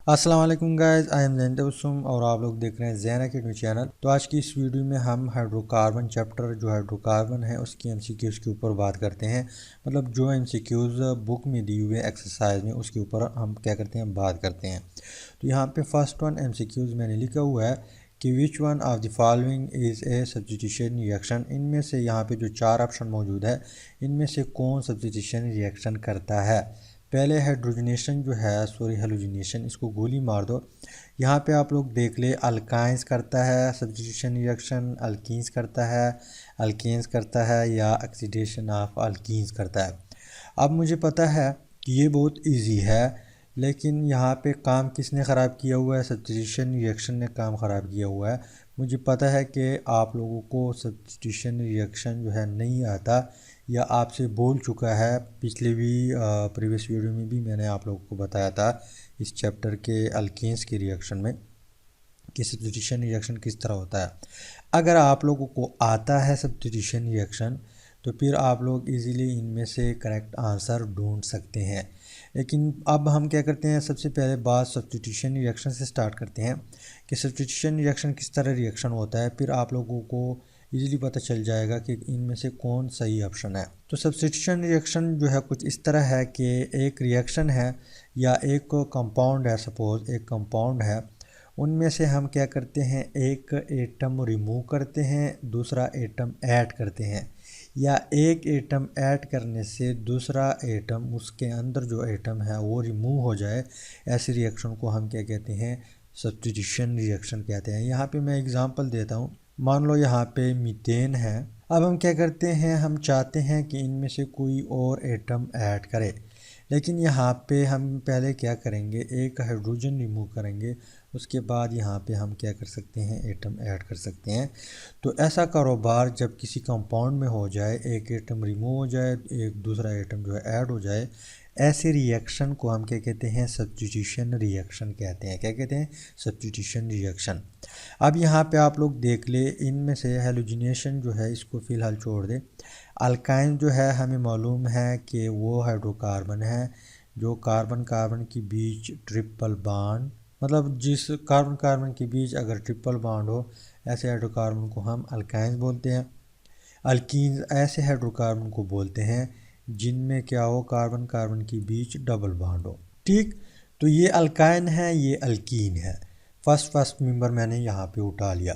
अस्सलाम वालेकुम guys, I am Jain Tabassum और आप लोग देख रहे हैं जैन एकेडमी चैनल। तो आज की इस वीडियो में हम हाइड्रोकार्बन चैप्टर जो हाइड्रोकार्बन है उसकी एमसीक्यूज़ के ऊपर बात करते हैं। मतलब जो एमसीक्यूज़ बुक में दी हुए एक्सरसाइज में उसके ऊपर हम क्या करते हैं, बात करते हैं। तो यहाँ पे फर्स्ट वन एमसीक्यूज़ मैंने लिखा हुआ है कि which one of the following is a substitution reaction. इनमें से यहाँ पे जो चार ऑप्शन मौजूद है इनमें से कौन सब्स्टिट्यूशन रिएक्शन करता है। पहले हाइड्रोजनेशन जो है, सॉरी हेलोजिनेशन, इसको गोली मार दो। यहाँ पे आप लोग देख ले, अल्काइंस करता है सब्स्टिट्यूशन रिएक्शन, अल्कीन्स करता है, अल्केन्स करता है या ऑक्सीडेशन ऑफ अल्कीन्स करता है। अब मुझे पता है कि ये बहुत इजी है, लेकिन यहाँ पे काम किसने ख़राब किया हुआ है? सब्स्टिट्यूशन रिएक्शन ने काम ख़राब किया हुआ है। मुझे पता है कि आप लोगों को सब्स्टिट्यूशन रिएक्शन जो है नहीं आता या आपसे बोल चुका है। पिछले भी प्रीवियस वीडियो में भी मैंने आप लोगों को बताया था इस चैप्टर के अल्केन्स के रिएक्शन में कि सब्स्टिट्यूशन रिएक्शन किस तरह होता है। अगर आप लोगों को आता है सब्स्टिट्यूशन रिएक्शन तो फिर आप लोग इजीली इनमें से करेक्ट आंसर ढूंढ सकते हैं। लेकिन अब हम क्या करते हैं, सबसे पहले बात सब्स्टिट्यूशन रिएक्शन से स्टार्ट करते हैं कि सब्स्टिट्यूशन रिएक्शन किस तरह रिएक्शन होता है। फिर आप लोगों को इजीली पता चल जाएगा कि इनमें से कौन सही ऑप्शन है। तो सब्स्टिट्यूशन रिएक्शन जो है कुछ इस तरह है कि एक रिएक्शन है या एक कंपाउंड है, सपोज एक कंपाउंड है, उनमें से हम क्या करते हैं, एक एटम रिमूव करते हैं, दूसरा एटम ऐड करते हैं, या एक एटम ऐड करने से दूसरा एटम, उसके अंदर जो एटम है वो रिमूव हो जाए। ऐसी रिएक्शन को हम क्या कहते हैं, सब्स्टिट्यूशन रिएक्शन कहते हैं। यहाँ पे मैं एग्जांपल देता हूँ। मान लो यहाँ पे मीथेन है। अब हम क्या करते हैं, हम चाहते हैं कि इनमें से कोई और एटम ऐड करे, लेकिन यहाँ पे हम पहले क्या करेंगे, एक हाइड्रोजन रिमूव करेंगे, उसके बाद यहाँ पे हम क्या कर सकते हैं, एटम ऐड कर सकते हैं। तो ऐसा कारोबार जब किसी कंपाउंड में हो जाए, एक एटम रिमूव हो जाए, एक दूसरा एटम जो है ऐड हो जाए, ऐसे रिएक्शन को हम क्या कहते हैं, सब्स्टिट्यूशन रिएक्शन कहते हैं। क्या कहते हैं, सब्स्टिट्यूशन रिएक्शन। अब यहाँ पे आप लोग देख ले, इनमें से हेलोजिनेशन जो है इसको फ़िलहाल छोड़ दे। अल्काइन जो है हमें मालूम है कि वो हाइड्रोकार्बन है जो कार्बन कार्बन के बीच ट्रिपल बॉन्ड, मतलब जिस कार्बन कार्बन के बीच अगर ट्रिपल बॉन्ड हो, ऐसे हाइड्रोकार्बन को हम अल्काइंस बोलते हैं। अल्कीन्स ऐसे हाइड्रोकार्बन को बोलते हैं जिनमें क्या हो, कार्बन कार्बन के बीच डबल बॉन्ड हो। ठीक, तो ये अल्काइन है, ये अल्कीन है। फर्स्ट मेंबर मैंने यहाँ पे उठा लिया।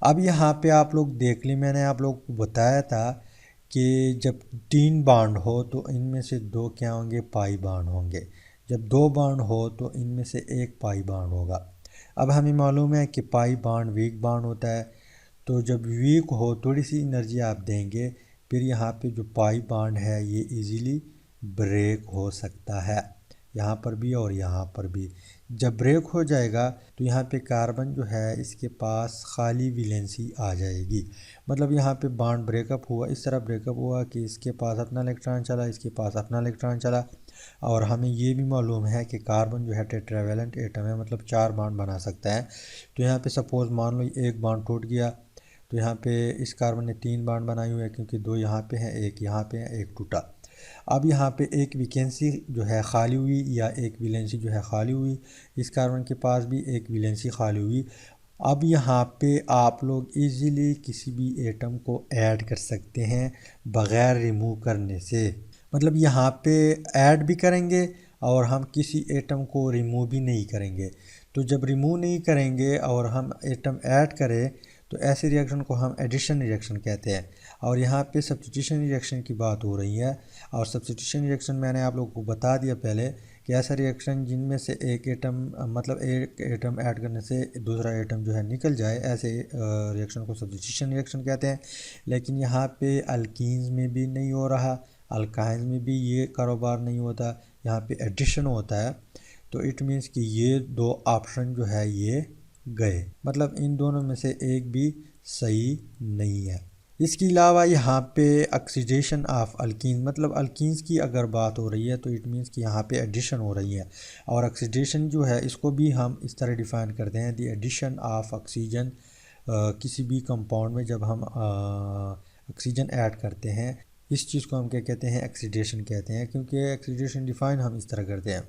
अब यहाँ पे आप लोग देख लें, मैंने आप लोग को बताया था कि जब 3 बॉन्ड हो तो इनमें से 2 क्या होंगे, पाई बॉन्ड होंगे। जब 2 बॉन्ड हो तो इनमें से एक पाई बॉन्ड होगा। अब हमें मालूम है कि पाई बॉन्ड वीक बॉन्ड होता है, तो जब वीक हो थोड़ी सी एनर्जी आप देंगे, फिर यहाँ पे जो पाई बॉन्ड है ये इजीली ब्रेक हो सकता है, यहाँ पर भी और यहाँ पर भी। जब ब्रेक हो जाएगा तो यहाँ पे कार्बन जो है इसके पास खाली वैलेंसी आ जाएगी। मतलब यहाँ पे बॉन्ड ब्रेकअप हुआ, इस तरह ब्रेकअप हुआ कि इसके पास अपना इलेक्ट्रॉन चला, इसके पास अपना इलेक्ट्रॉन चला। और हमें ये भी मालूम है कि कार्बन जो है टेट्रावैलेंट एटम है, मतलब 4 बॉन्ड बना सकता है। तो यहाँ पे सपोज़ मान लो एक बॉन्ड टूट गया, तो यहाँ पे इस कार्बन ने 3 बॉन्ड बनाए हुए हैं, क्योंकि 2 यहाँ पे हैं, एक यहाँ पे है, एक टूटा। अब यहाँ पे एक वैकेंसी जो है खाली हुई या एक वैलेंसी जो है खाली हुई, इस कार्बन के पास भी एक वैलेंसी खाली हुई। अब यहाँ पे आप लोग इजीली किसी भी एटम को ऐड कर सकते हैं बग़ैर रिमूव करने से। मतलब यहाँ पे ऐड भी करेंगे और हम किसी एटम को रिमूव भी नहीं करेंगे। तो जब रिमूव नहीं करेंगे और हम एटम ऐड करें तो ऐसे रिएक्शन को हम एडिशन रिएक्शन कहते हैं। और यहाँ पे सब्स्टिट्यूशन रिएक्शन की बात हो रही है। और सब्स्टिट्यूशन रिएक्शन मैंने आप लोगों को बता दिया पहले कि ऐसा रिएक्शन जिनमें से एक एटम, मतलब एक एटम ऐड करने से दूसरा एटम जो है निकल जाए, ऐसे रिएक्शन को सब्स्टिट्यूशन रिएक्शन कहते हैं। लेकिन यहाँ पे अल्कीन्स में भी नहीं हो रहा, अल्काइंस में भी ये कारोबार नहीं होता, यहाँ पे एडिशन होता है। तो इट मीन्स कि ये 2 ऑप्शन जो है ये गए, मतलब इन दोनों में से एक भी सही नहीं है। इसके अलावा यहाँ पे ऑक्सीडेशन ऑफ अल्कीन, मतलब अल्कीन्स की अगर बात हो रही है तो इट मीन्स कि यहाँ पे एडिशन हो रही है। और ऑक्सीडेशन जो है इसको भी हम इस तरह डिफ़ाइन करते हैं, द एडिशन ऑफ ऑक्सीजन। किसी भी कंपाउंड में जब हम ऑक्सीजन ऐड करते हैं इस चीज़ को हम क्या कहते हैं, ऑक्सीडेशन कहते हैं, क्योंकि ऑक्सीडेशन डिफाइन हम इस तरह करते हैं।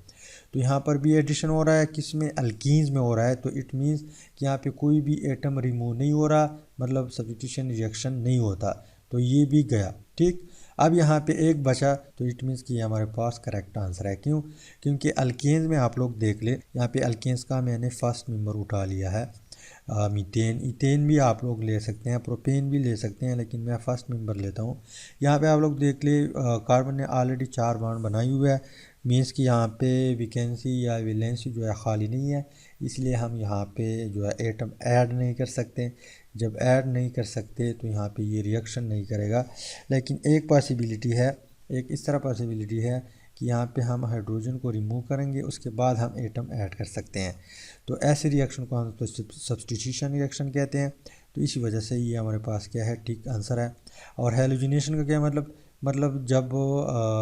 तो यहाँ पर भी एडिशन हो रहा है, किस में, अल्कीन्स में हो रहा है, तो इट मीन्स कि यहाँ पे कोई भी एटम रिमूव नहीं हो रहा, मतलब सब्स्टिट्यूशन रिएक्शन नहीं होता, तो ये भी गया। ठीक, अब यहाँ पे एक बचा, तो इट मीन्स कि ये हमारे पास करेक्ट आंसर है। क्यों? क्योंकि अल्केन्स में आप लोग देख ले, यहाँ पे अल्केन्स का मैंने फर्स्ट मेंबर उठा लिया है, मीथेन, इथेन भी आप लोग ले सकते हैं, प्रोपेन भी ले सकते हैं, लेकिन मैं फर्स्ट मेंबर लेता हूँ। यहाँ पे आप लोग देख ले, कार्बन ने ऑलरेडी 4 बॉन्ड बनाई हुए है, मीन्स कि यहाँ पे वैकेंसी या वैलेंसी जो है खाली नहीं है, इसलिए हम यहाँ पे जो है एटम ऐड नहीं कर सकते। जब ऐड नहीं कर सकते तो यहाँ पे ये रिएक्शन नहीं करेगा। लेकिन एक पॉसिबिलिटी है, एक इस तरह पॉसिबिलिटी है कि यहाँ पे हम हाइड्रोजन को रिमूव करेंगे, उसके बाद हम एटम ऐड कर सकते हैं। तो ऐसे रिएक्शन को हम तो सब्स्टिट्यूशन रिएक्शन कहते हैं। तो इसी वजह से ये हमारे पास क्या है, ठीक आंसर है। और हैलोजिनेशन का क्या मतलब जब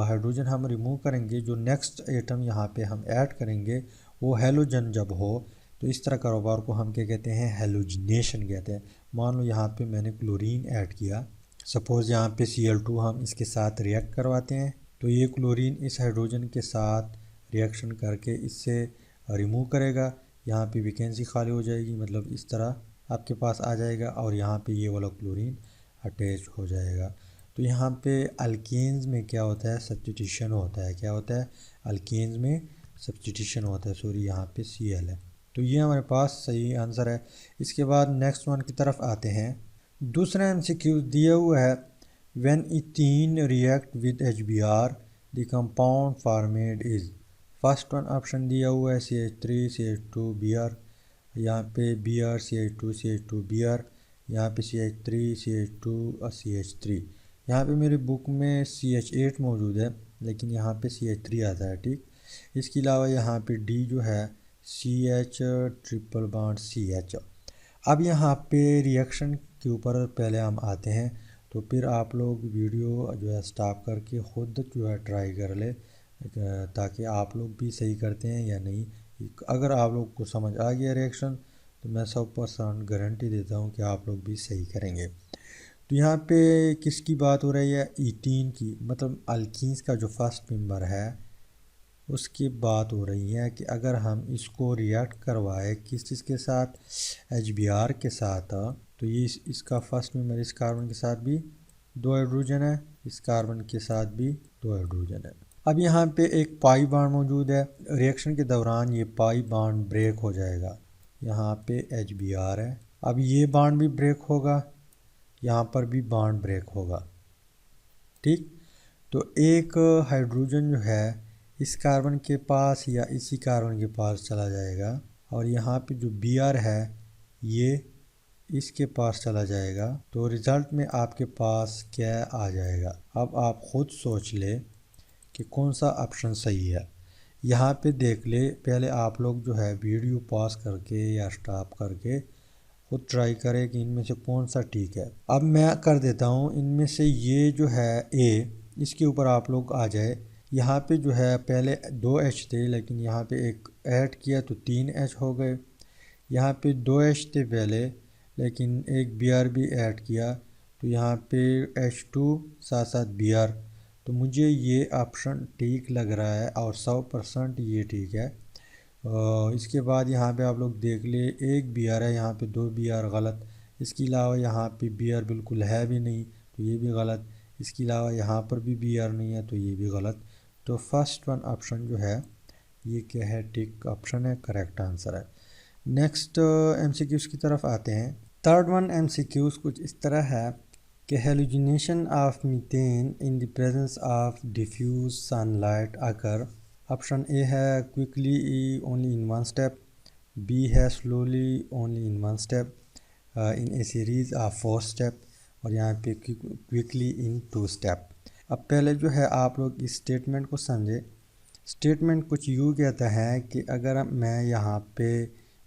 हाइड्रोजन हम रिमूव करेंगे, जो नेक्स्ट एटम यहाँ पे हम ऐड करेंगे वो हैलोजन जब हो, तो इस तरह कारोबार को हम क्या कहते हैं, हैलोजिनेशन कहते हैं। मान लो यहाँ पे मैंने क्लोरीन ऐड किया, सपोज़ यहाँ पे Cl2 हम इसके साथ रिएक्ट करवाते हैं, तो ये क्लोरीन इस हाइड्रोजन के साथ रिएक्शन करके इससे रिमूव करेगा, यहाँ पे वैकेंसी खाली हो जाएगी, मतलब इस तरह आपके पास आ जाएगा, और यहाँ पे ये वाला क्लोरीन अटैच हो जाएगा। तो यहाँ पे अल्केन्स में क्या होता है, सब्स्टिट्यूशन होता है। क्या होता है? अल्केन्स में सब्स्टिट्यूशन होता है। सॉरी, यहाँ पे Cl है। तो ये हमारे पास सही आंसर है। इसके बाद नेक्स्ट वन की तरफ आते हैं। दूसरा MCQ दिया हुआ है, when ethene react with HBr the compound formed is. First one option दिया हुआ है CH3 CH2 Br, यहाँ पे Br CH2 CH2 Br, यहाँ पे CH3 CH2 और CH3। यहाँ पे मेरी बुक में CH8 मौजूद है, लेकिन यहाँ पे CH3 आता है। ठीक, इसके अलावा यहाँ पे D जो है CH ट्रिपल बॉन्ड CH। अब यहाँ पे रिएक्शन के ऊपर पहले हम आते हैं, तो फिर आप लोग वीडियो जो है स्टॉप करके ख़ुद जो है ट्राई कर ले, ताकि आप लोग भी सही करते हैं या नहीं। अगर आप लोग को समझ आ गया रिएक्शन, तो मैं 100% गारंटी देता हूँ कि आप लोग भी सही करेंगे। तो यहाँ पे किसकी बात हो रही है, इथीन की, मतलब अल्कीन्स का जो फर्स्ट मेंबर है उसकी बात हो रही है कि अगर हम इसको रिएक्ट करवाए किस चीज़ के साथ, HBr के साथ, तो ये इसका फर्स्ट मेंबर इस कार्बन के साथ भी 2 हाइड्रोजन है, इस कार्बन के साथ भी 2 हाइड्रोजन है। अब यहाँ पे एक पाई बॉन्ड मौजूद है, रिएक्शन के दौरान ये पाई बॉन्ड ब्रेक हो जाएगा। यहाँ पे HBr है, अब ये बॉन्ड भी ब्रेक होगा, यहाँ पर भी बॉन्ड ब्रेक होगा। ठीक, तो एक हाइड्रोजन जो है इस कार्बन के पास या इसी कार्बन के पास चला जाएगा, और यहाँ पे जो Br है ये इसके पास चला जाएगा। तो रिज़ल्ट में आपके पास क्या आ जाएगा, अब आप ख़ुद सोच ले कि कौन सा ऑप्शन सही है। यहाँ पे देख ले, पहले आप लोग जो है वीडियो पॉज करके या स्टॉप करके खुद ट्राई करें कि इनमें से कौन सा ठीक है। अब मैं कर देता हूँ, इनमें से ये जो है A, इसके ऊपर आप लोग आ जाए। यहाँ पे जो है पहले 2H थे, लेकिन यहाँ पे एक ऐड किया तो 3H हो गए। यहाँ पे 2H थे पहले, लेकिन एक Br भी ऐड किया, तो यहाँ पे H2 साथ साथ Br। तो मुझे ये ऑप्शन ठीक लग रहा है और 100% ये ठीक है। इसके बाद यहाँ पे आप लोग देख ले, एक Br है, यहाँ पे 2 Br गलत। इसके अलावा यहाँ पे Br बिल्कुल है भी नहीं, तो ये भी गलत। इसके अलावा यहाँ पर भी Br नहीं है, तो ये भी गलत। तो फर्स्ट वन ऑप्शन जो है ये क्या है, टिक ऑप्शन है, करेक्ट आंसर है। नेक्स्ट MCQs की तरफ आते हैं। थर्ड वन MCQs कुछ इस तरह है कि halogenation of methane in the presence of diffuse sunlight occur. Option A है quickly only in 1 step, B है slowly only in 1 step, in a series of 4 step, और यहाँ पे क्विकली इन 2 स्टेप। अब पहले जो है आप लोग इस स्टेटमेंट को समझे। स्टेटमेंट कुछ यूँ कहता है कि अगर मैं यहाँ पे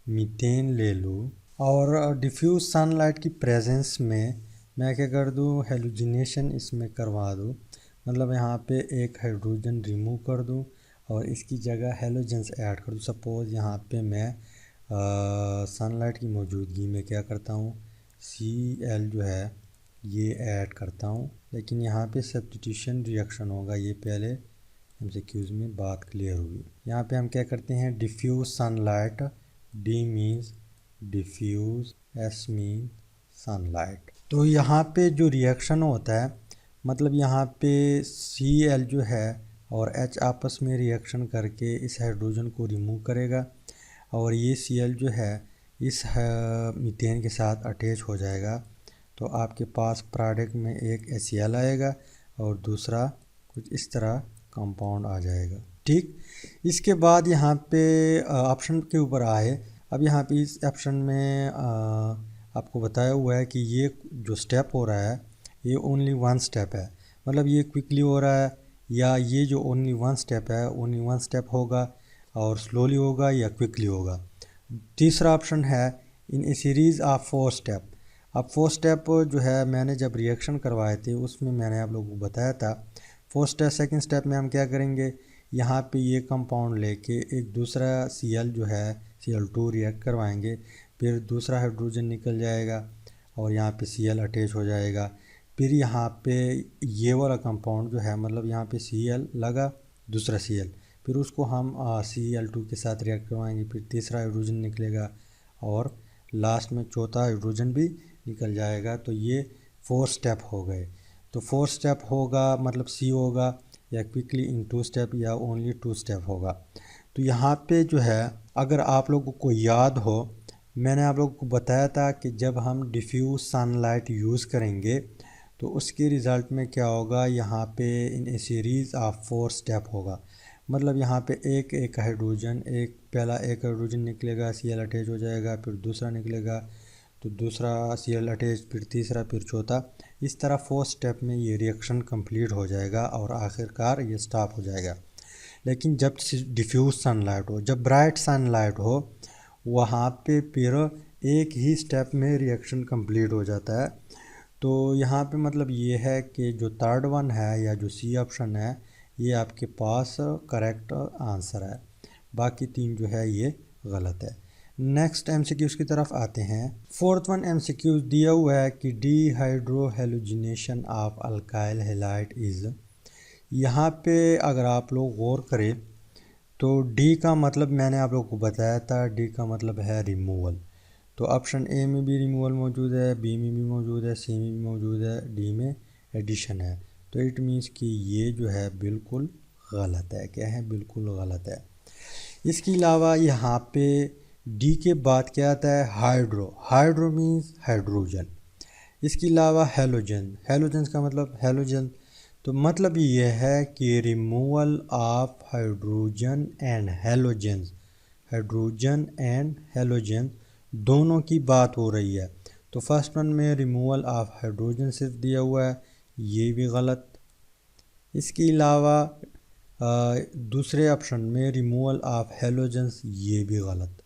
मीथेन ले लूँ और डिफ्यूज सनलाइट की प्रेजेंस में मैं क्या कर दूँ, हेलोजिनेशन इसमें करवा दूँ, मतलब यहाँ पे एक हाइड्रोजन रिमूव कर दूँ और इसकी जगह हेलोजन्स ऐड कर दूँ। सपोज़ यहाँ पे मैं सनलाइट की मौजूदगी में क्या करता हूँ, Cl जो है ये ऐड करता हूँ, लेकिन यहाँ पे सब्स्टिट्यूशन रिएक्शन होगा। ये पहले एमसीक्यूज़ में बात क्लियर हुई। यहाँ पे हम क्या करते हैं, diffuse sunlight, D means diffuse, S mean sunlight. तो यहाँ पे जो रिएक्शन होता है, मतलब यहाँ पे Cl जो है और H आपस में रिएक्शन करके इस हाइड्रोजन को रिमूव करेगा और ये Cl जो है इस मीथेन के साथ अटैच हो जाएगा। तो आपके पास प्रोडक्ट में एक HCl आएगा और दूसरा कुछ इस तरह कंपाउंड आ जाएगा। ठीक, इसके बाद यहाँ पे ऑप्शन के ऊपर आए। अब यहाँ पे इस ऑप्शन में आपको बताया हुआ है कि ये जो स्टेप हो रहा है ये ओनली वन स्टेप है, मतलब ये क्विकली हो रहा है या ये जो ओनली वन स्टेप है ओनली वन स्टेप होगा और स्लोली होगा या क्विकली होगा। तीसरा ऑप्शन है इन ए सीरीज़ ऑफ 4 स्टेप। अब 4 स्टेप जो है मैंने जब रिएक्शन करवाए थे उसमें मैंने आप लोगों को बताया था। 4 स्टेप, सेकेंड स्टेप में हम क्या करेंगे, यहाँ पे ये कंपाउंड लेके एक दूसरा Cl जो है Cl2 रिएक्ट करवाएंगे, फिर दूसरा हाइड्रोजन निकल जाएगा और यहाँ पे Cl अटैच हो जाएगा। फिर यहाँ पे ये वाला कंपाउंड जो है, मतलब यहाँ पे Cl लगा, दूसरा Cl, फिर उसको हम Cl2 के साथ रिएक्ट करवाएंगे, फिर तीसरा हाइड्रोजन निकलेगा और लास्ट में चौथा हाइड्रोजन भी निकल जाएगा। तो ये 4 स्टेप हो गए। तो 4 स्टेप होगा मतलब C होगा या क्विकली इन 2 स्टेप या ओनली 2 स्टेप होगा। तो यहाँ पे जो है अगर आप लोगों को याद हो, मैंने आप लोगों को बताया था कि जब हम डिफ्यूज सनलाइट यूज़ करेंगे तो उसके रिज़ल्ट में क्या होगा, यहाँ पे इन ए सीरीज़ ऑफ 4 स्टेप होगा। मतलब यहाँ पे एक एक हाइड्रोजन, पहला एक हाइड्रोजन निकलेगा, Cl अटैच हो जाएगा, फिर दूसरा निकलेगा तो दूसरा Cl अटैच, फिर तीसरा, फिर चौथा। इस तरह 4 स्टेप में ये रिएक्शन कंप्लीट हो जाएगा और आखिरकार ये स्टॉप हो जाएगा। लेकिन जब डिफ्यूज सनलाइट हो, जब ब्राइट सनलाइट हो, वहाँ पे फिर एक ही स्टेप में रिएक्शन कंप्लीट हो जाता है। तो यहाँ पे मतलब ये है कि जो थर्ड वन है या जो C ऑप्शन है ये आपके पास करेक्ट आंसर है, बाकी 3 जो है ये गलत है। नेक्स्ट एमसीक्यूज़ की तरफ आते हैं। फोर्थ वन एमसीक्यूज़ दिया हुआ है कि dehydrohalogenation of alkyl halide is. यहाँ पे अगर आप लोग गौर करें तो डी का मतलब मैंने आप लोगों को बताया था, डी का मतलब है रिमूवल। तो ऑप्शन ए में भी रिमूवल मौजूद है, बी में भी मौजूद है, सी में भी मौजूद है, डी में एडिशन है। तो इट मीन्स कि ये जो है बिल्कुल गलत है। क्या है? बिल्कुल गलत है। इसके अलावा यहाँ पे डी के बाद क्या आता है? हाइड्रो। Hydro means hydrogen. इसके अलावा हेलोजन। हेलोजन का मतलब हेलोजन। तो मतलब ये है कि removal of hydrogen and halogen, hydrogen and halogen दोनों की बात हो रही है। तो फर्स्ट वन में रिमूवल ऑफ हाइड्रोजन सिर्फ दिया हुआ है, ये भी गलत। इसके अलावा दूसरे ऑप्शन में रिमूवल ऑफ हेलोजन्स, ये भी गलत।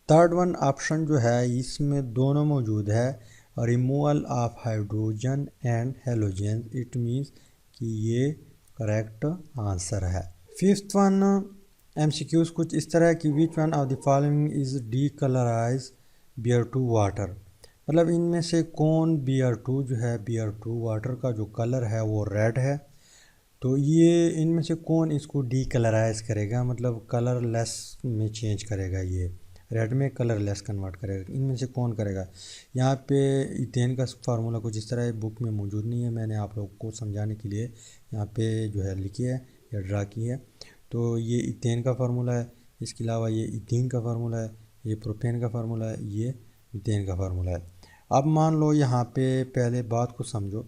थर्ड वन ऑप्शन जो है इसमें दोनों मौजूद है, removal of hydrogen and halogen. It means कि ये करेक्ट आंसर है। फिफ्थ वन एमसीक्यूज कुछ इस तरह कि which one of the following is D colourise Br2 water. मतलब इनमें से कौन Br2 जो है, Br2 वाटर का जो कलर है वो रेड है। तो ये इनमें से कौन इसको डी कलराइज करेगा, मतलब कलर लेस में चेंज करेगा, ये रेड में कलर लेस कन्वर्ट करेगा, इनमें से कौन करेगा। यहाँ पे इथेन का फार्मूला कुछ इस तरह है, बुक में मौजूद नहीं है, मैंने आप लोगों को समझाने के लिए यहाँ पे जो है लिखी है या ड्रा की है। तो ये इथेन का फार्मूला है, इसके अलावा ये इथीन का फार्मूला है, ये प्रोपेन का फार्मूला है, ये मीथेन का फार्मूला है। अब मान लो यहाँ पे पहले बात को समझो,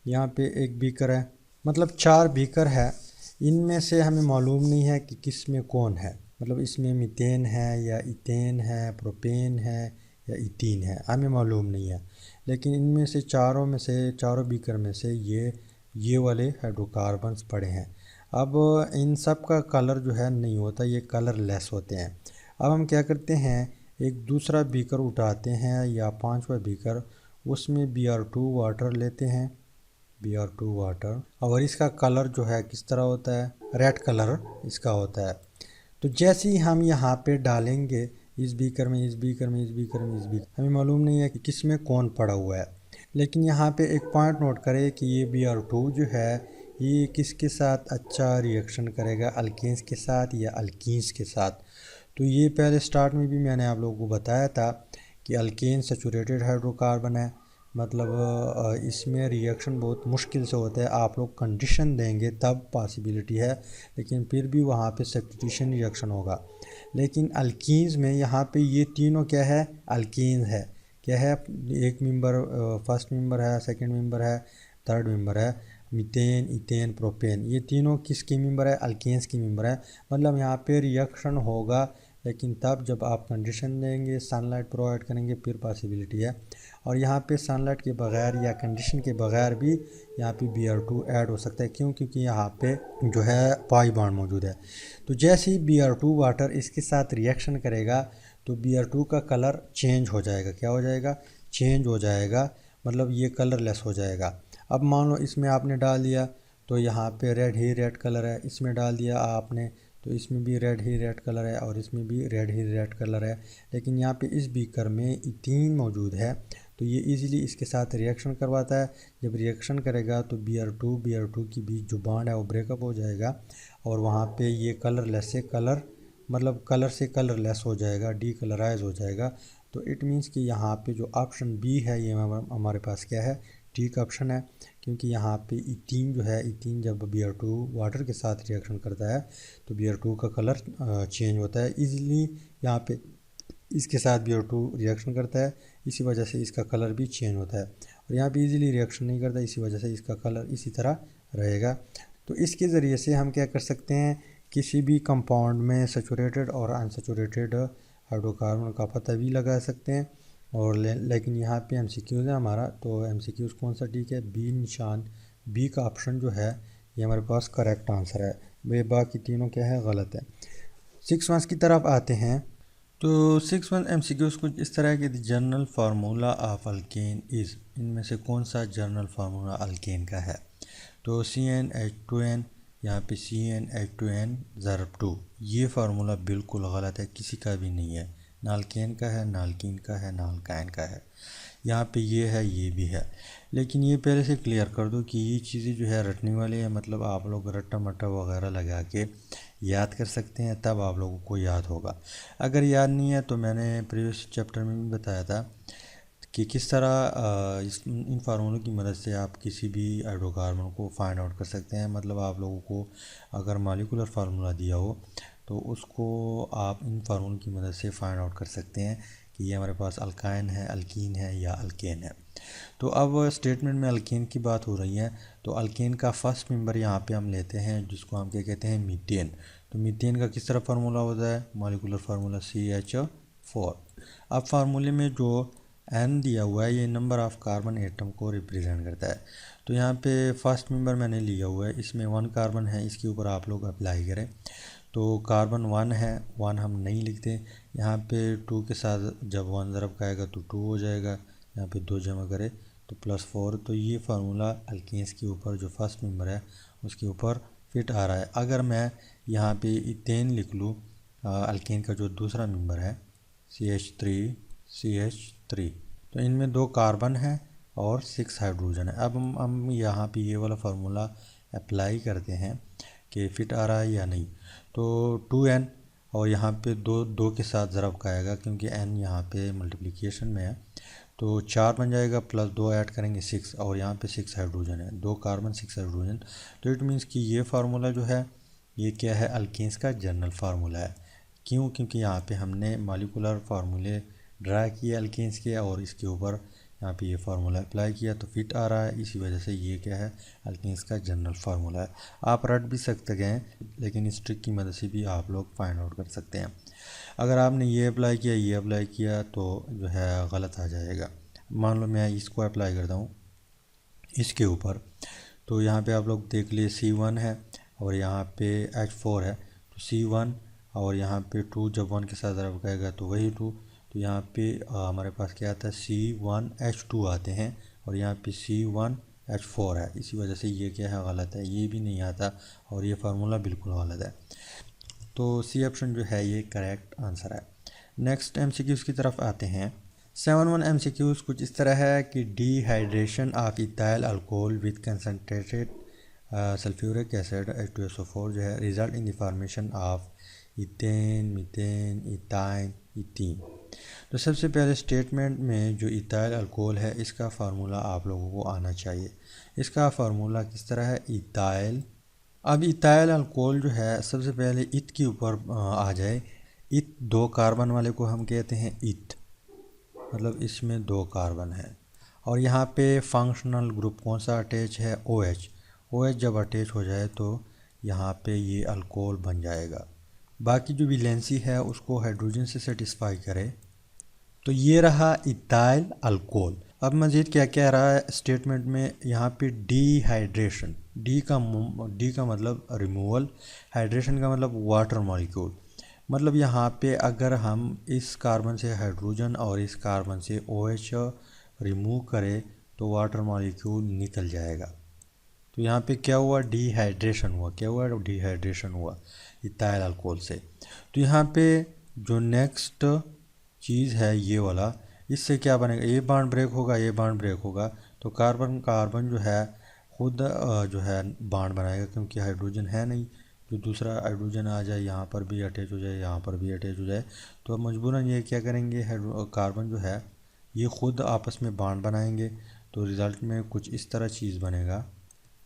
यहाँ पे एक बीकर है, मतलब 4 बीकर है, इनमें से हमें मालूम नहीं है कि किस में कौन है, मतलब इसमें मीथेन है या इथेन है, प्रोपेन है या इथीन है, हमें मालूम नहीं है। लेकिन इनमें से चारों बीकर में से ये वाले हाइड्रोकार्बन्स पड़े हैं। अब इन सब का कलर जो है नहीं होता, ये कलर लेस होते हैं। अब हम क्या करते हैं, एक दूसरा बीकर उठाते हैं या 5वां बीकर, उसमें Br2 वाटर लेते हैं, Br2 वाटर, और इसका कलर जो है किस तरह होता है, रेड कलर इसका होता है। तो जैसे ही हम यहाँ पे डालेंगे इस बीकर में, इस बीकर में, इस बीकर में, इस बीकर, हमें मालूम नहीं है कि किस में कौन पड़ा हुआ है। लेकिन यहाँ पे एक पॉइंट नोट करें कि ये Br2 जो है ये किसके साथ अच्छा रिएक्शन करेगा, अल्केन्स के साथ या अल्कीन्स के साथ। तो ये पहले स्टार्ट में भी मैंने आप लोगों को बताया था कि अल्केन सैचुरेटेड हाइड्रोकार्बन है, मतलब इसमें रिएक्शन बहुत मुश्किल से होता है, आप लोग कंडीशन देंगे तब पॉसिबिलिटी है, लेकिन फिर भी वहाँ पे सब्स्टिट्यूशन रिएक्शन होगा। लेकिन अल्कीन्स में यहाँ पे ये तीनों क्या है, अल्कीन्स है, क्या है, एक मेंबर फर्स्ट मेंबर है, सेकंड मेंबर है, थर्ड मेंबर है, मीथेन, इथेन, प्रोपेन, ये तीनों किसकी मेंबर है, अल्केन्स की मेंबर है। मतलब यहाँ पे रिएक्शन होगा, लेकिन तब जब आप कंडीशन देंगे, सनलाइट प्रोवाइड करेंगे, फिर पॉसिबिलिटी है। और यहाँ पे सनलाइट के बगैर या कंडीशन के बगैर भी यहाँ पे Br2 ऐड हो सकता है। क्यों? क्योंकि यहाँ पे जो है पाई बॉन्ड मौजूद है। तो जैसे ही Br2 वाटर इसके साथ रिएक्शन करेगा तो Br2 का कलर चेंज हो जाएगा। क्या हो जाएगा? चेंज हो जाएगा, मतलब ये कलरलेस हो जाएगा। अब मान लो इसमें आपने डाल दिया तो यहाँ पे रेड ही रेड कलर है, इसमें डाल दिया आपने तो इसमें भी रेड ही रेड कलर है और इसमें भी रेड ही रेड कलर है। लेकिन यहाँ पे इस बीकर में इथीन मौजूद है तो ये इजीली इसके साथ रिएक्शन करवाता है। जब रिएक्शन करेगा तो Br2 की बीच जो बॉन्ड है वो ब्रेकअप हो जाएगा और वहाँ पे ये कलरलेस से कलर, मतलब कलर से कलरलेस हो जाएगा, डी कलराइज हो जाएगा। तो इट मीन्स कि यहाँ पे जो ऑप्शन बी है ये हमारे पास क्या है, ठीक ऑप्शन है। क्योंकि यहाँ पे इथीन जो है, इथीन जब Br2 वाटर के साथ रिएक्शन करता है तो Br2 का कलर चेंज होता है इजीली। यहाँ पे इसके साथ Br2 रिएक्शन करता है, इसी वजह से इसका कलर भी चेंज होता है। और यहाँ पे इजीली रिएक्शन नहीं करता, इसी वजह से इसका कलर इसी तरह रहेगा। तो इसके ज़रिए से हम क्या कर सकते हैं, किसी भी कंपाउंड में सैचुरेटेड और अनसैचुरेटेड हाइड्रोकार्बन का पता भी लगा सकते हैं। और लेकिन यहाँ पे MCQs है हमारा, तो MCQs कौन सा ठीक है, बी निशान, बी का ऑप्शन जो है ये हमारे पास करेक्ट आंसर है। वे बाकी तीनों क्या है, गलत है। 6 की तरफ आते हैं। तो 6 MCQs कुछ इस तरह के, general formula of alkane is, इनमें से कौन सा जनरल फार्मूला अल्केन का है। तो CnH2n, यहाँ पे CnH2n ज़रब 2, ये फार्मूला बिल्कुल गलत है, किसी का भी नहीं है, ना अल्केन का है, ना अल्कीन का है, ना अल्काइन का है। यहाँ पे ये है, ये भी है। लेकिन ये पहले से क्लियर कर दो कि ये चीज़ें जो है रटने वाली है, मतलब आप लोग रट्टा मट्टा वगैरह लगा के याद कर सकते हैं, तब आप लोगों को याद होगा। अगर याद नहीं है तो मैंने प्रीवियस चैप्टर में भी बताया था कि किस तरह इन फार्मूलों की मदद से आप किसी भी हाइड्रोकार्बन को फाइंड आउट कर सकते हैं। मतलब आप लोगों को अगर मॉलिक्यूलर फार्मूला दिया हो तो उसको आप इन फार्मूलों की मदद से फाइंड आउट कर सकते हैं कि ये हमारे पास अल्काइन है, अल्कीन है या अल्केन है। तो अब स्टेटमेंट में अल्केन की बात हो रही है, तो अल्केन का फर्स्ट मेंबर यहाँ पे हम लेते हैं जिसको हम क्या कहते हैं, मीथेन। तो मीथेन का किस तरह फार्मूला होता है, मॉलिक्यूलर फार्मूला CH4। अब फार्मूले में जो N दिया हुआ है ये नंबर ऑफ़ कार्बन एटम को रिप्रेजेंट करता है। तो यहाँ पे फर्स्ट मेंबर मैंने लिया हुआ है, इसमें 1 कार्बन है, इसके ऊपर आप लोग अप्लाई करें। तो कार्बन 1 है, 1 हम नहीं लिखते। यहाँ पे 2 के साथ जब 1 ज़रब का आएगा तो 2 हो जाएगा, यहाँ पे 2 जमा करें तो +4। तो ये फार्मूला अल्केन्स के ऊपर जो फर्स्ट मेंबर है उसके ऊपर फिट आ रहा है। अगर मैं यहाँ पे इथेन लिख लूँ, अल्केन का जो दूसरा मेंबर है CH3, तो इनमें 2 कार्बन है और 6 हाइड्रोजन है। अब हम यहाँ पे ये वाला फार्मूला अप्लाई करते हैं कि फिट आ रहा है या नहीं। तो 2n और यहाँ पे 2 के साथ ज़रब का आएगा क्योंकि n यहाँ पे मल्टीप्लिकेशन में है, तो 4 बन जाएगा, +2 ऐड करेंगे 6 और यहाँ पे 6 हाइड्रोजन है, 2 कार्बन 6 हाइड्रोजन। तो इट मीन्स कि ये फार्मूला जो है ये क्या है, अल्केन्स का जनरल फार्मूला है। क्यों? क्योंकि यहाँ पे हमने मॉलिक्यूलर फार्मूले ड्रा किए अल्केन्स के और इसके ऊपर यहाँ पे ये फार्मूला अप्लाई किया तो फिट आ रहा है, इसी वजह से ये क्या है, अल्केन्स का जनरल फार्मूला है। आप रट भी सकते हैं, लेकिन इस ट्रिक की मदद से भी आप लोग फाइंड आउट कर सकते हैं। अगर आपने ये अप्लाई किया, ये अप्लाई किया तो जो है गलत आ जाएगा। मान लो मैं इसको अप्लाई करता हूँ इसके ऊपर, तो यहाँ पे आप लोग देख लिए C1 है और यहाँ पे H4 है, तो C1 और यहाँ पे 2 जब 1 के साथ ज़रब करेगा तो वही 2। तो यहाँ पे हमारे पास क्या आता है, C1H2 आते हैं और यहाँ पे C1H4 है, इसी वजह से ये क्या है, गलत है, ये भी नहीं आता और ये फार्मूला बिल्कुल गलत है। तो C ऑप्शन जो है ये करेक्ट आंसर है। नेक्स्ट MCQs की तरफ आते हैं। 71 MCQs कुछ इस तरह है कि dehydration of ethyl alcohol with concentrated sulphuric acid H2SO4 जो है result in the formation of ethane, methane, ethyne, ethene. तो सबसे पहले स्टेटमेंट में जो इथाइल अल्कोहल है इसका फार्मूला आप लोगों को आना चाहिए। इसका फार्मूला किस तरह है, इथाइल। अब इथाइल अल्कोहल जो है सबसे पहले इथ के ऊपर आ जाए। इथ 2 कार्बन वाले को हम कहते हैं इथ, मतलब इसमें 2 कार्बन है। और यहाँ पे फंक्शनल ग्रुप कौन सा अटैच है, OH। OH जब अटैच हो जाए तो यहाँ पे ये अल्कोहल बन जाएगा। बाकी जो वैलेंसी है उसको हाइड्रोजन से सेटिस्फाई करे। तो ये रहा इथाइल अल्कोहल। अब मज़ीद क्या कह रहा है स्टेटमेंट में, यहाँ पे डिहाइड्रेशन, डी का मतलब रिमूवल, हाइड्रेशन का मतलब वाटर मॉलिक्यूल। मतलब यहाँ पे अगर हम इस कार्बन से हाइड्रोजन और इस कार्बन से OH रिमूव करें तो वाटर मॉलिक्यूल निकल जाएगा। तो यहाँ पे क्या हुआ, डिहाइड्रेशन हुआ। क्या हुआ, डिहाइड्रेशन हुआ इथाइल अल्कोहल से। तो यहाँ पे जो नेक्स्ट चीज़ है ये वाला, इससे क्या बनेगा, ये बॉन्ड ब्रेक होगा, ये बॉन्ड ब्रेक होगा। तो कार्बन जो है खुद जो है बॉन्ड बनाएगा, क्योंकि हाइड्रोजन है नहीं। जो दूसरा हाइड्रोजन आ जाए यहाँ पर भी अटैच हो जाए, यहाँ पर भी अटैच हो जाए, तो अब मजबूरन ये क्या करेंगे, कार्बन जो है ये खुद आपस में बॉन्ड बनाएंगे। तो रिज़ल्ट में कुछ इस तरह चीज़ बनेगा।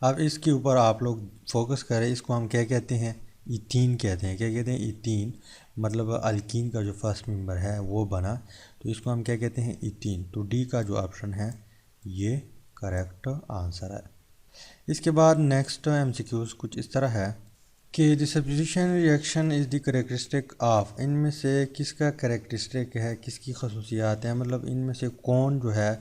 अब इसके ऊपर आप लोग फोकस करें, इसको हम क्या कहते हैं, इथीन कहते हैं। क्या कहते हैं, इथीन। मतलब अल्कीन का जो फर्स्ट मेंबर है वो बना, तो इसको हम क्या कहते हैं, इथीन। तो डी का जो ऑप्शन है ये करेक्ट आंसर है। इसके बाद नेक्स्ट MCQs कुछ इस तरह है कि the substitution reaction is the characteristic of, इनमें से किसका करेक्टरिस्टिक है, किसकी खसूसियात हैं, मतलब इनमें से कौन जो है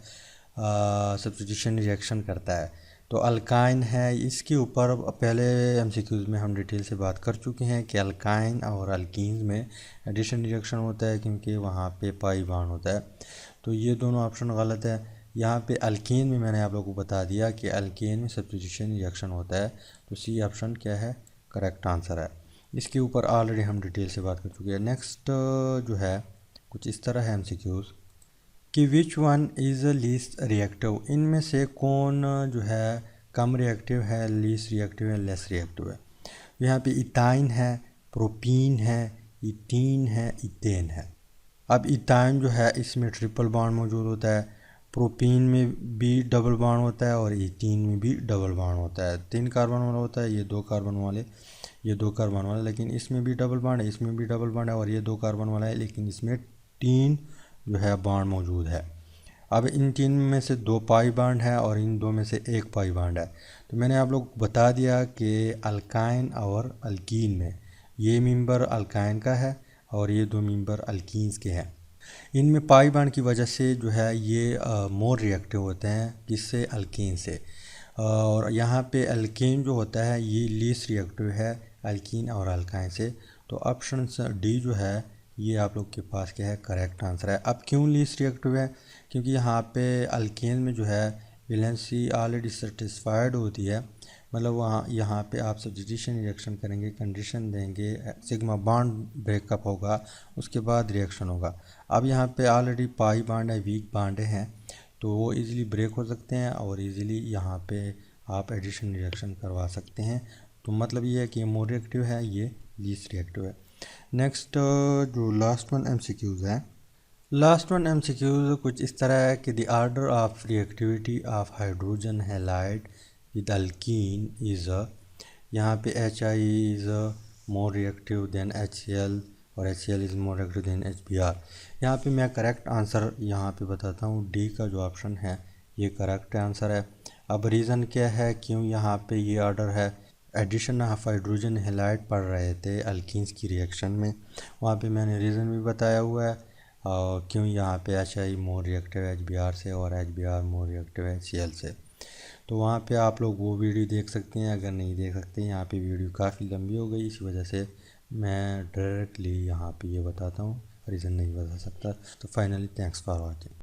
सब्स्टिट्यूशन रिएक्शन करता है। तो अल्काइन है, इसके ऊपर पहले MCQs में हम डिटेल से बात कर चुके हैं कि अल्काइन और अल्कीन्स में एडिशन रिएक्शन होता है, क्योंकि वहाँ पे पाई बॉन्ड होता है। तो ये दोनों ऑप्शन गलत है। यहाँ पे अल्कीन में मैंने आप लोगों को बता दिया कि अल्कीन में सब्स्टिट्यूशन रिएक्शन होता है, तो सी ऑप्शन क्या है, करेक्ट आंसर है। इसके ऊपर ऑलरेडी हम डिटेल से बात कर चुके हैं। नेक्स्ट जो है कुछ इस तरह है MCQs कि which one is least reactive, इनमें से कौन जो है कम रिएक्टिव है, लीस्ट रिएक्टिव है, लेस रिएक्टिव है। यहाँ पे इथाइन है, प्रोपीन है, इथीन है, इथेन है। अब इथाइन जो है इसमें ट्रिपल बॉन्ड मौजूद होता है, प्रोपीन में भी डबल बॉन्ड होता है और इथीन में भी डबल बॉन्ड होता है। 3 कार्बन वाला होता है, ये 2 कार्बन वाले, ये 2 कार्बन वाला, लेकिन इसमें भी डबल बॉन्ड है, इसमें भी डबल बॉन्ड है, और ये 2 कार्बन वाला है, लेकिन इसमें 3 जो है बॉन्ड मौजूद है। अब इन 3 में से 2 पाई बॉन्ड है और इन 2 में से 1 पाई बॉन्ड है। तो मैंने आप लोग बता दिया कि अल्काइन और अल्कीन में ये मेंबर अल्काइन का है और ये 2 मेंबर अल्कीन्स के हैं। इनमें पाई बॉन्ड की वजह से जो है ये मोर रिएक्टिव होते हैं, किससे, अल्कीन से। और यहाँ पे अल्कीन जो होता है ये लीस्ट रिएक्टिव है अल्कीन और अल्काइन से। तो ऑप्शन डी जो है ये आप लोग के पास क्या है, करेक्ट आंसर है। अब क्यों लीस्ट रिएक्टिव है, क्योंकि यहाँ पे अल्केन में जो है वैलेंसी ऑलरेडी सेटिस्फाइड होती है। मतलब वहाँ यहाँ पे आप सब्स्टिट्यूशन रिएक्शन करेंगे, कंडीशन देंगे, सिग्मा बॉन्ड ब्रेकअप होगा, उसके बाद रिएक्शन होगा। अब यहाँ पे ऑलरेडी पाई बॉन्ड है, वीक बॉन्ड हैं, तो वो इजीली ब्रेक हो सकते हैं और इजीली यहाँ पे आप एडिशन रिएक्शन करवा सकते हैं। तो मतलब ये है कि मोर रिएक्टिव है, ये लीस्ट रिएक्टिव है। नेक्स्ट जो लास्ट वन MCQs है, लास्ट वन MCQs कुछ इस तरह है कि the order of reactivity of hydrogen halide with alkyne is, यहाँ पे HI is more reactive than HCl और HCl is more reactive than HBr। यहाँ पे मैं करेक्ट आंसर यहाँ पे बताता हूँ, डी का जो ऑप्शन है ये करेक्ट आंसर है। अब रीज़न क्या है क्यों यहाँ पे ये ऑर्डर है, एडिशन ऑफ हाइड्रोजन हैलाइड पढ़ रहे थे अल्कीन्स की रिएक्शन में, वहाँ पे मैंने रीज़न भी बताया हुआ है क्यों यहाँ पे HI मोर रिएक्टिव है HBr से और HBr मोर रिएक्टिव है HCl से। तो वहाँ पे आप लोग वो वीडियो देख सकते हैं, अगर नहीं देख सकते यहाँ पे वीडियो काफ़ी लंबी हो गई, इसी वजह से मैं डायरेक्टली यहाँ पे ये बताता हूँ, रीज़न नहीं बता सकता। तो फाइनली थैंक्स फॉर वॉचिंग।